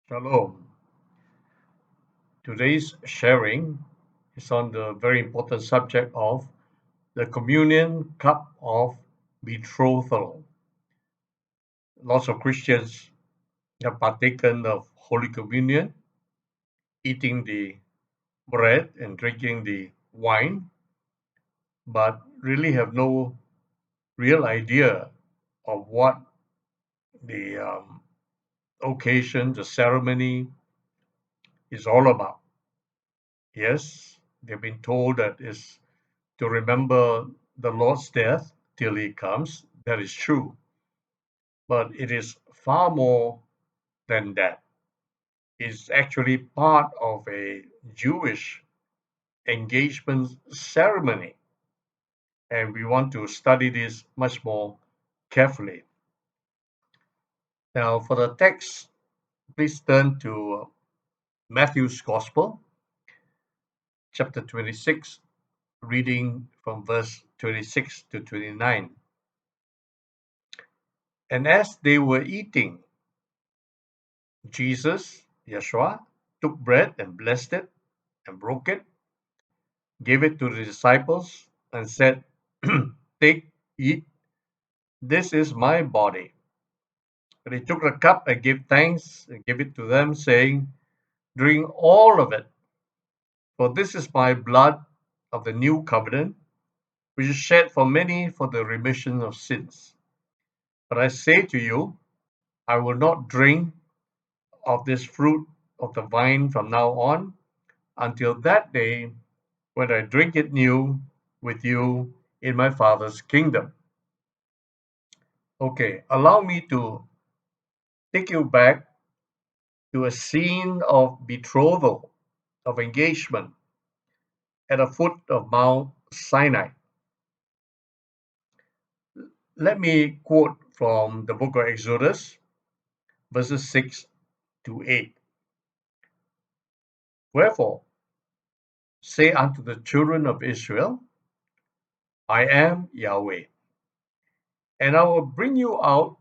Shalom. Today's sharing is on the very important subject of the communion cup of betrothal. Lots of Christians have partaken of Holy Communion, eating the bread and drinking the wine, but really have no real idea of what the occasion, the ceremony is all about. Yes, they've been told that it's to remember the Lord's death till he comes. That is true. But it is far more than that. It's actually part of a Jewish engagement ceremony. And we want to study this much more carefully. Now, for the text, please turn to Matthew's Gospel, chapter 26, reading from verse 26 to 29. And as they were eating, Jesus, Yeshua, took bread and blessed it and broke it, gave it to the disciples, and said, Take, eat, this is my body. And he took the cup and gave thanks and gave it to them, saying, Drink all of it, for this is my blood of the new covenant, which is shed for many for the remission of sins. But I say to you, I will not drink of this fruit of the vine from now on until that day when I drink it new with you in my Father's kingdom. Okay, allow me to take you back to a scene of betrothal, of engagement at the foot of Mount Sinai. Let me quote from the book of Exodus, verses 6 to 8. Wherefore, say unto the children of Israel, I am Yahweh, and I will bring you out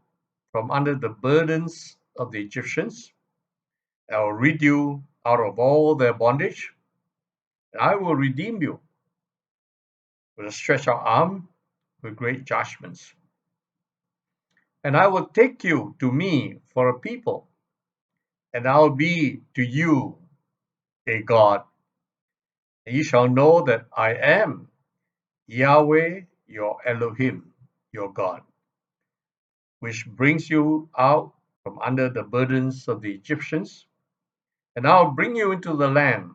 from under the burdens of the Egyptians. I will rid you out of all their bondage, and I will redeem you with a stretched out arm, with great judgments. And I will take you to me for a people, and I'll be to you a God. And ye shall know that I am Yahweh your Elohim, your God, which brings you out from under the burdens of the Egyptians. And I'll bring you into the land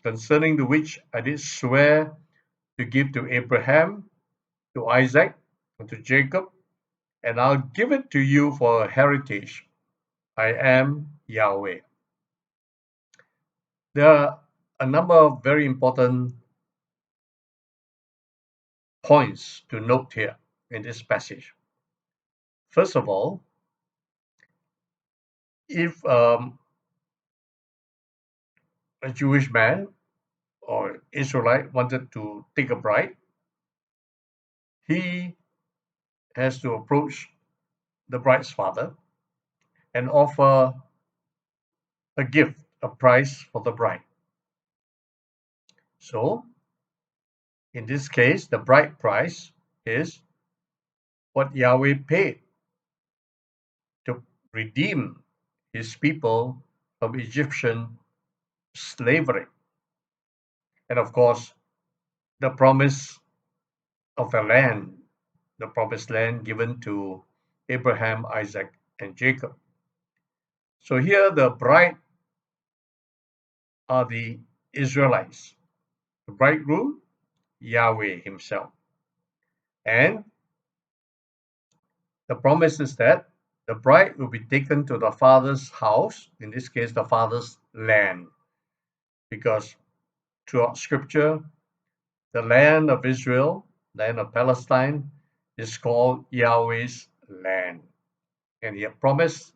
concerning the which I did swear to give to Abraham, to Isaac, and to Jacob, and I'll give it to you for a heritage. I am Yahweh. There are a number of very important points to note here in this passage. First of all, if a Jewish man or Israelite wanted to take a bride, he has to approach the bride's father and offer a gift, a price for the bride. So, in this case, the bride price is what Yahweh paid to redeem his people from Egyptian slavery. And of course, the promise of the land, the promised land given to Abraham, Isaac, and Jacob. So here the bride are the Israelites, the bridegroom, Yahweh himself. And the promise is that the bride will be taken to the father's house, in this case, the father's land, because throughout scripture, the land of Israel, land of Palestine, is called Yahweh's land. And he had promised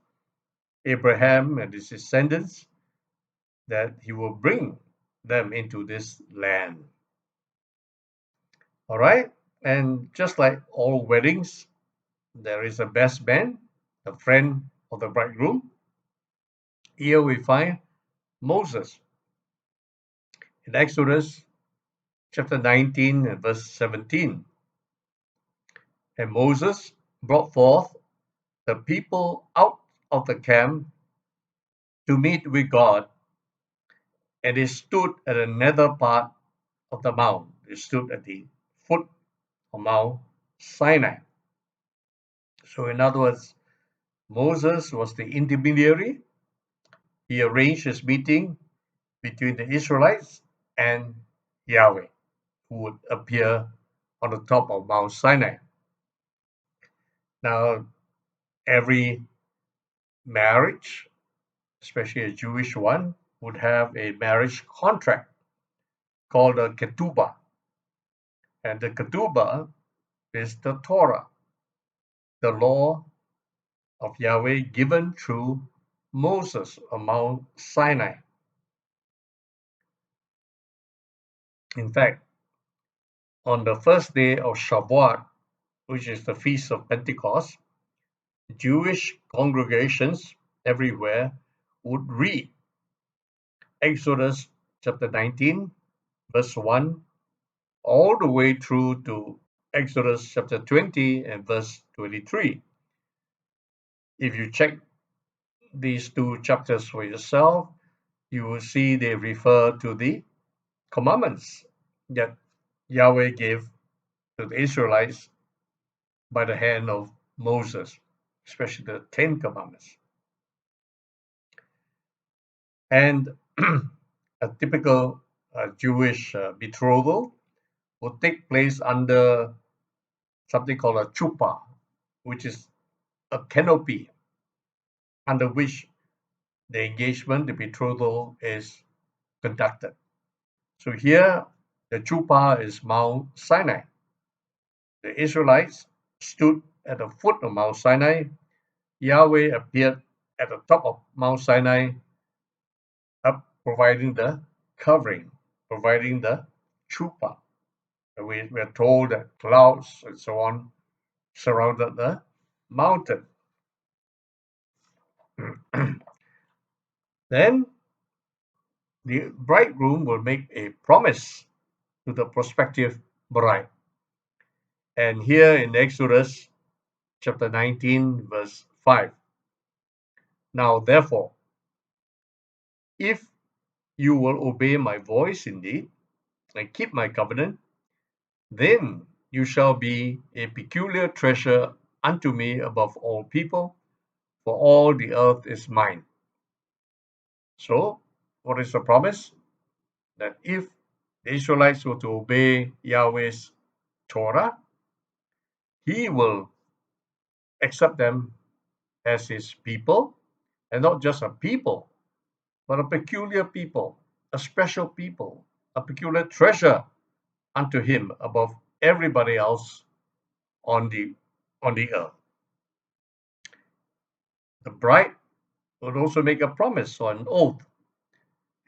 Abraham and his descendants that he will bring them into this land. All right? And just like all weddings, there is a best man, a friend of the bridegroom. Here we find Moses in Exodus chapter 19 and verse 17. And Moses brought forth the people out of the camp to meet with God, and they stood at another part of the mount. They stood at the foot of Mount Sinai. So, in other words, Moses was the intermediary. He arranged his meeting between the Israelites and Yahweh, who would appear on the top of Mount Sinai. Now, every marriage, especially a Jewish one, would have a marriage contract called a ketubah. And the ketubah is the Torah, the law of Yahweh given through Moses on Mount Sinai. In fact, on the first day of Shavuot, which is the feast of Pentecost, Jewish congregations everywhere would read Exodus chapter 19, verse 1, all the way through to Exodus chapter 20 and verse 23. If you check these two chapters for yourself, you will see they refer to the commandments that Yahweh gave to the Israelites by the hand of Moses, especially the Ten Commandments. And a typical Jewish betrothal would take place under something called a chuppah, which is a canopy under which the engagement, the betrothal, is conducted. So here, the chuppah is Mount Sinai. The Israelites stood at the foot of Mount Sinai. Yahweh appeared at the top of Mount Sinai, up providing the covering, providing the chuppah. We are told that clouds and so on surrounded the mountain. Then the bridegroom will make a promise to the prospective bride. And here in Exodus chapter 19, verse 5. Now, therefore, if you will obey my voice indeed and keep my covenant, then you shall be a peculiar treasure unto me above all people, for all the earth is mine. So, what is the promise? That if the Israelites were to obey Yahweh's Torah, he will accept them as his people, and not just a people, but a peculiar people, a special people, a peculiar treasure unto him above everybody else on the earth. The bride would also make a promise or an oath,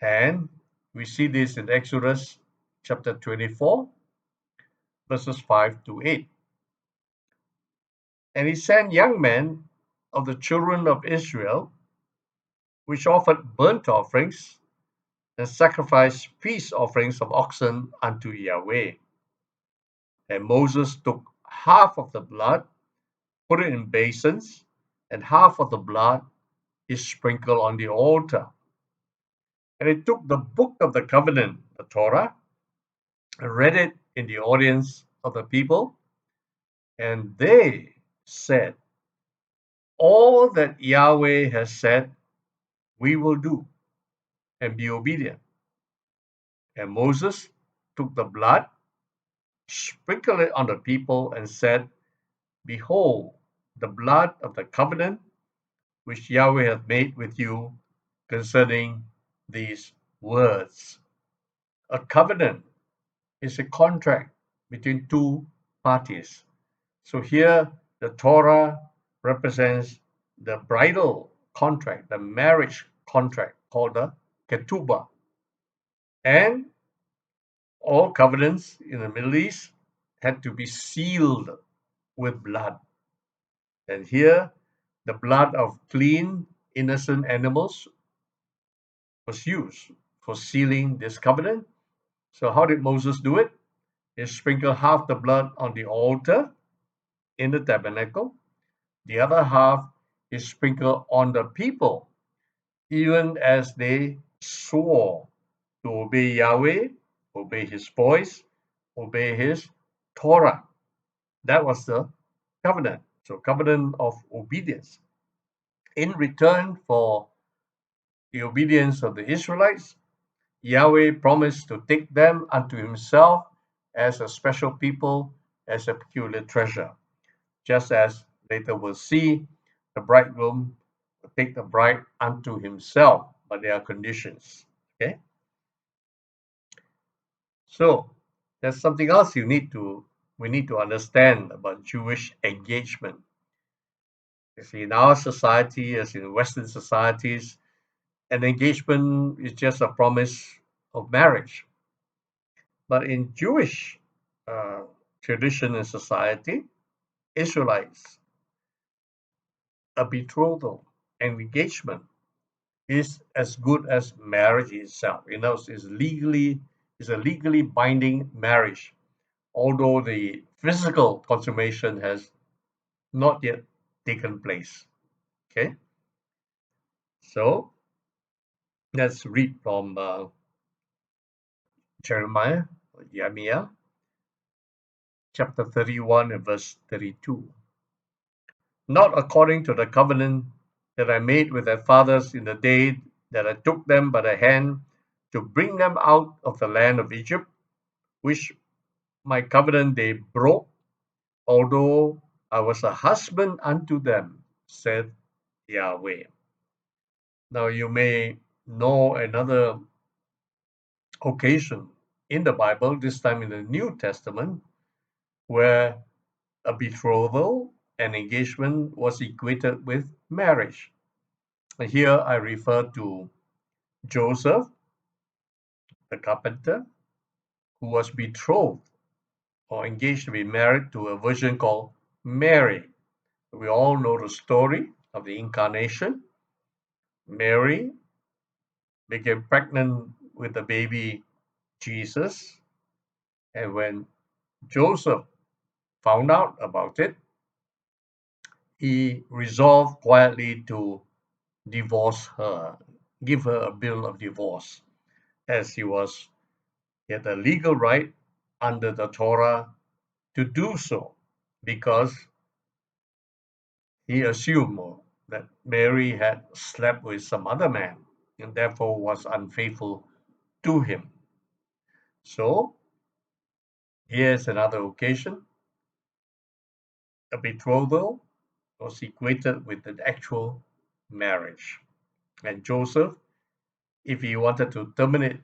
and we see this in Exodus chapter 24, verses 5 to 8. And he sent young men of the children of Israel, which offered burnt offerings and sacrificed peace offerings of oxen unto Yahweh. And Moses took half of the blood, put it in basins, and half of the blood he sprinkled on the altar. And he took the book of the covenant, the Torah, and read it in the audience of the people, and they said, all that Yahweh has said, we will do and be obedient. And Moses took the blood, sprinkled it on the people, and said, behold, the blood of the covenant which Yahweh hath made with you concerning these words. A covenant is a contract between two parties. So here the Torah represents the bridal contract, the marriage contract called the ketubah. And all covenants in the Middle East had to be sealed with blood. And here, the blood of clean, innocent animals was used for sealing this covenant. So, how did Moses do it? He sprinkled half the blood on the altar in the tabernacle, the other half is sprinkled on the people, even as they swore to obey Yahweh, obey his voice, obey his Torah. That was the covenant. So, covenant of obedience. In return for the obedience of the Israelites, Yahweh promised to take them unto himself as a special people, as a peculiar treasure. Just as later we'll see, the bridegroom will take the bride unto himself, but there are conditions. Okay, so there's something else we need to understand about Jewish engagement. You see, in our society, as in Western societies, an engagement is just a promise of marriage. But in Jewish uh, tradition and society, Israelites, a betrothal, an engagement is as good as marriage itself. You know, it's a legally binding marriage, although the physical consummation has not yet taken place. Okay, so let's read from Jeremiah, Jeremiah, chapter 31 and verse 32. Not according to the covenant that I made with their fathers in the day that I took them by the hand to bring them out of the land of Egypt, which my covenant they broke, although I was a husband unto them, said Yahweh. Now you may know another occasion in the Bible, this time in the New Testament, where a betrothal and engagement was equated with marriage. And here I refer to Joseph, the carpenter, who was betrothed or engaged to be married to a virgin called Mary. We all know the story of the incarnation. Mary became pregnant with the baby Jesus, and when Joseph found out about it, he resolved quietly to divorce her, give her a bill of divorce, as he had a legal right under the Torah to do so, because he assumed that Mary had slept with some other man and therefore was unfaithful to him. So here's another occasion. A betrothal was equated with an actual marriage. And Joseph, if he wanted to terminate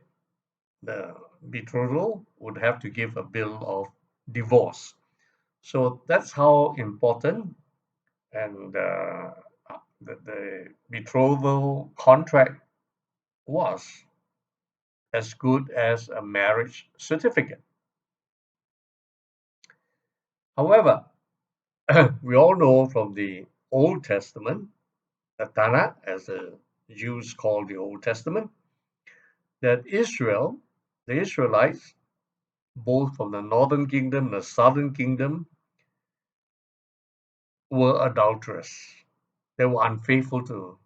the betrothal, would have to give a bill of divorce. So that's how important and the betrothal contract was, as good as a marriage certificate. However, we all know from the Old Testament, the Tanakh, as the Jews call the Old Testament, that the Israelites, both from the northern kingdom and the southern kingdom, were adulterous. They were unfaithful to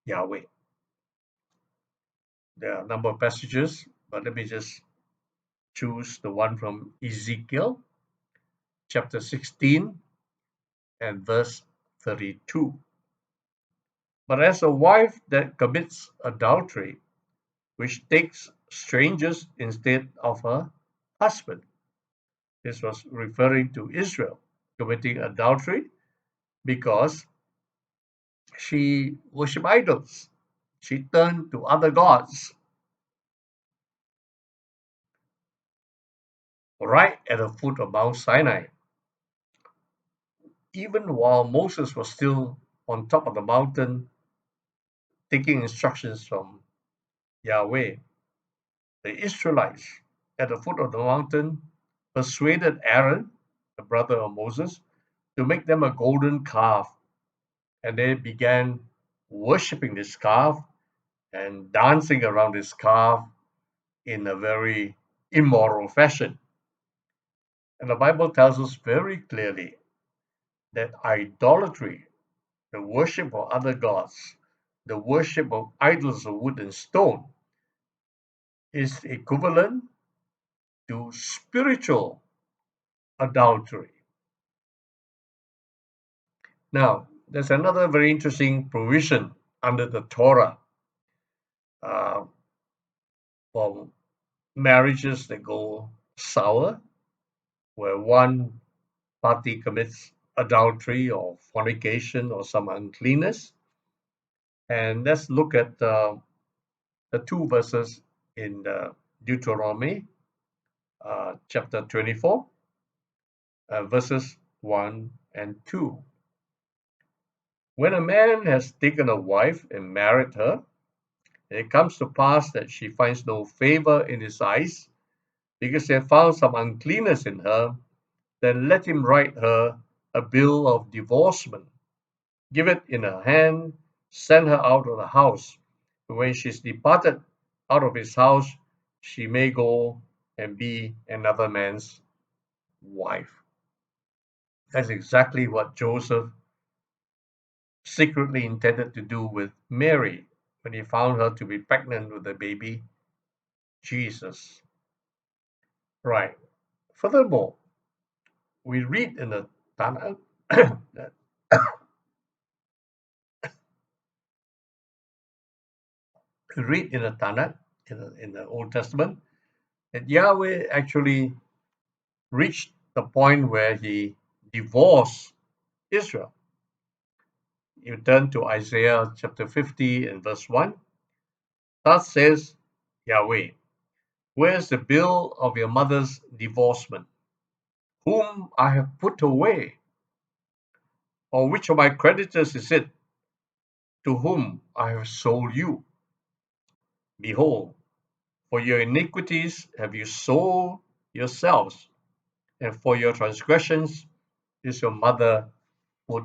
Yahweh. There are a number of passages, but let me just choose the one from Ezekiel chapter 16 and verse 32. But as a wife that commits adultery, which takes strangers instead of her husband. This was referring to Israel committing adultery because she worshipped idols. She turned to other gods right at the foot of Mount Sinai. Even while Moses was still on top of the mountain taking instructions from Yahweh, the Israelites at the foot of the mountain persuaded Aaron, the brother of Moses, to make them a golden calf, and they began worshipping this calf and dancing around his calf in a very immoral fashion. And the Bible tells us very clearly that idolatry, the worship of other gods, the worship of idols of wood and stone, is equivalent to spiritual adultery. Now, there's another very interesting provision under the Torah uh, for marriages that go sour, where one party commits adultery or fornication or some uncleanness. And let's look at the two verses in Deuteronomy chapter 24, verses 1 and 2. When a man has taken a wife and married her, and it comes to pass that she finds no favor in his eyes, because he has found some uncleanness in her, then let him write her a bill of divorcement, give it in her hand, send her out of the house. When she's departed out of his house, she may go and be another man's wife. That's exactly what Joseph secretly intended to do with Mary when he found her to be pregnant with the baby Jesus. Right. Furthermore, we read in the Tanakh that we read in the Tanakh in the Old Testament that Yahweh actually reached the point where he divorced Israel. You turn to Isaiah chapter 50 and verse 1. Thus says Yahweh, where's the bill of your mother's divorcement, whom I have put away? Or which of my creditors is it to whom I have sold you? Behold, for your iniquities have you sold yourselves, and for your transgressions is your mother put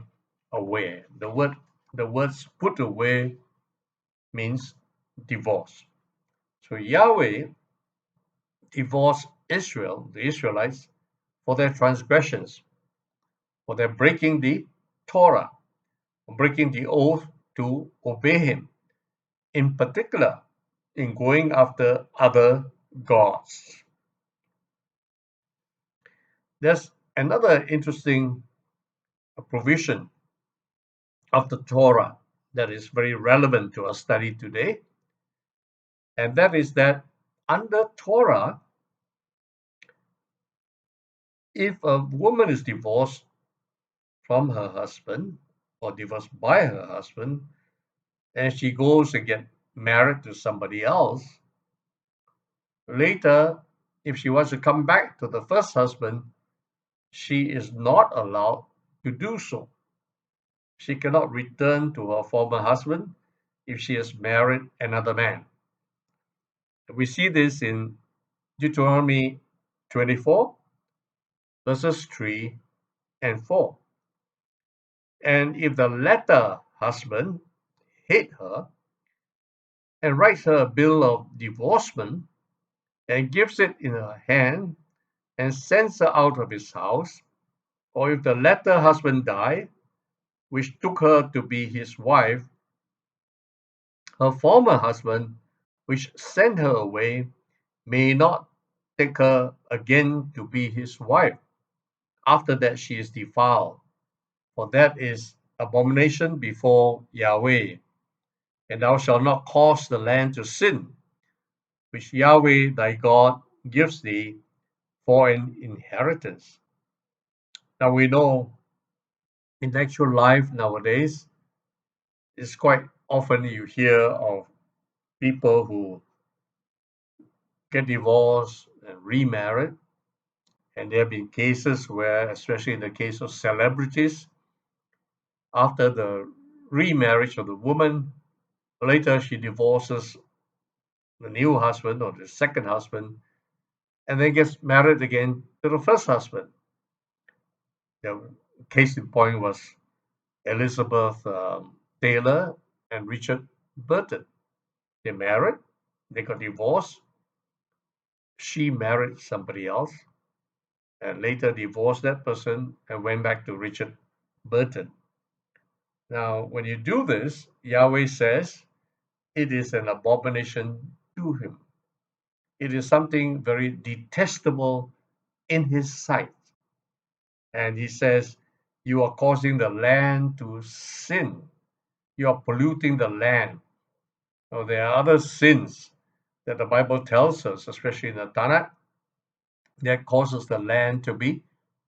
away. The words put away means divorce. So Yahweh divorced Israel, the Israelites, for their transgressions, for their breaking the Torah, breaking the oath to obey him, in particular in going after other gods. There's another interesting provision of the Torah that is very relevant to our study today, and that is that under Torah, if a woman is divorced from her husband or divorced by her husband, and she goes and get married to somebody else, later, if she wants to come back to the first husband, she is not allowed to do so. She cannot return to her former husband if she has married another man. We see this in Deuteronomy 24, verses 3 and 4. And if the latter husband hate her and writes her a bill of divorcement and gives it in her hand and sends her out of his house, or if the latter husband die, which took her to be his wife, her former husband, which sent her away, may not take her again to be his wife. After that she is defiled, for that is abomination before Yahweh. And thou shalt not cause the land to sin, which Yahweh thy God gives thee for an inheritance. Now we know in actual life nowadays, it's quite often you hear of people who get divorced and remarried. And there have been cases where, especially in the case of celebrities, after the remarriage of the woman, later she divorces the new husband or the second husband and then gets married again to the first husband. The case in point was Elizabeth Taylor and Richard Burton. They married, they got divorced. She married somebody else and later divorced that person and went back to Richard Burton. Now, when you do this, Yahweh says it is an abomination to him. It is something very detestable in his sight. And he says, you are causing the land to sin. You are polluting the land. Now, there are other sins that the Bible tells us, especially in the Tanakh, that causes the land to be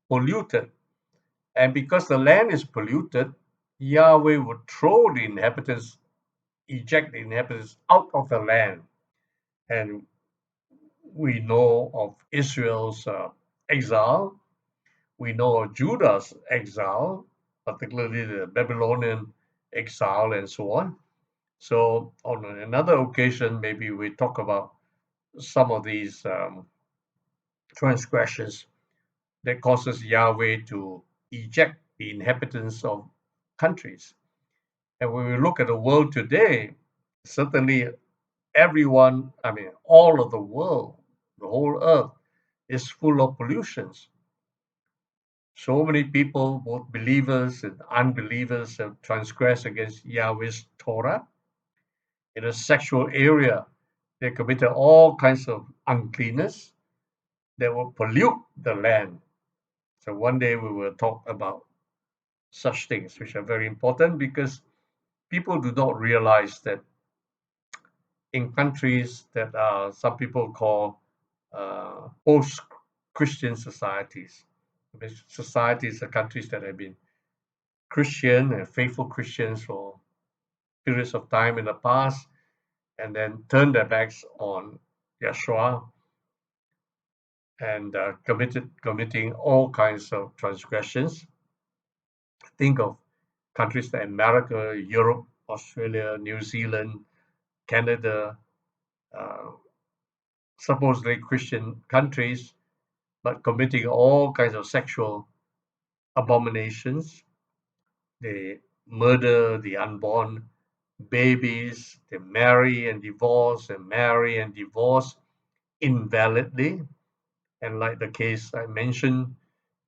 polluted. And because the land is polluted, Yahweh would throw the inhabitants, eject the inhabitants out of the land. And we know of Israel's exile. We know of Judah's exile, particularly the Babylonian exile and so on. So on another occasion, maybe we talk about some of these transgressions that causes Yahweh to eject the inhabitants of countries. And when we look at the world today, certainly everyone, I mean, all of the world, the whole earth is full of pollutions. So many people, both believers and unbelievers, have transgressed against Yahweh's Torah. In the sexual area, they committed all kinds of uncleanness that will pollute the land. So one day we will talk about such things, which are very important because people do not realize that in countries that are some people call post-Christian societies, societies are countries that have been Christian and faithful Christians for periods of time in the past, and then turn their backs on Yeshua and committing all kinds of transgressions. Think of countries like America, Europe, Australia, New Zealand, Canada, uh, supposedly Christian countries, but committing all kinds of sexual abominations. They murder the unborn babies, they marry and divorce and marry and divorce invalidly. And like the case I mentioned,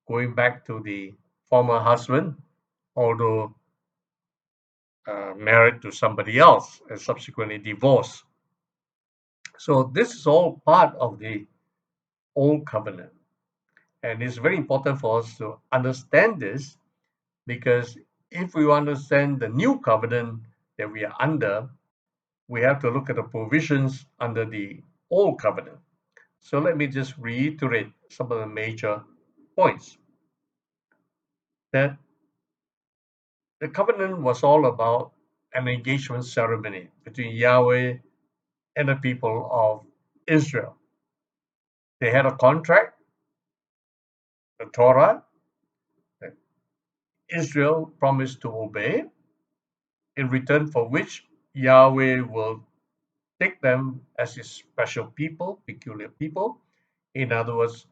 going back to the former husband, although married to somebody else and subsequently divorced. So this is all part of the old covenant. And it's very important for us to understand this because if we understand the new covenant that we are under, we have to look at the provisions under the old covenant. So let me just reiterate some of the major points. That the covenant was all about an engagement ceremony between Yahweh and the people of Israel. They had a contract, the Torah, that Israel promised to obey, in return for which Yahweh will take them as his special people, peculiar people. In other words,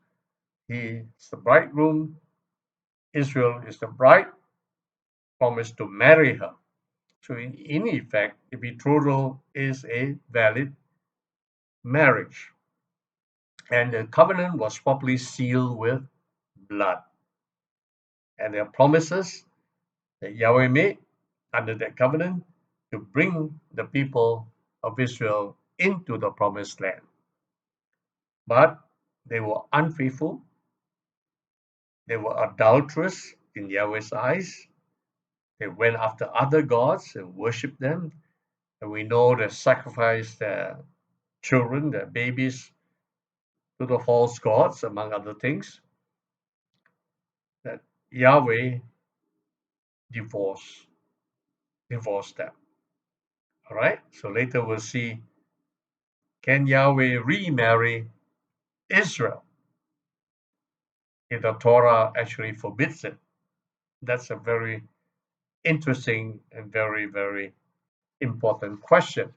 he is the bridegroom, Israel is the bride, promised to marry her. So, in effect, the betrothal is a valid marriage. And the covenant was properly sealed with blood. And there are promises that Yahweh made under that covenant to bring the people of Israel into the promised land. But they were unfaithful, they were adulterous in Yahweh's eyes, they went after other gods and worshipped them. And we know they sacrificed their children, their babies, to the false gods, among other things, that Yahweh divorced, divorced them. All right, so later we'll see, can Yahweh remarry Israel if the Torah actually forbids it? That's a very interesting and very, very important question.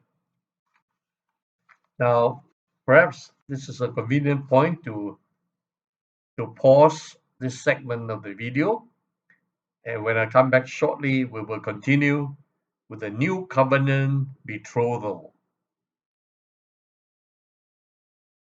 Now, perhaps this is a convenient point to pause this segment of the video. And when I come back shortly, we will continue with the new covenant betrothal.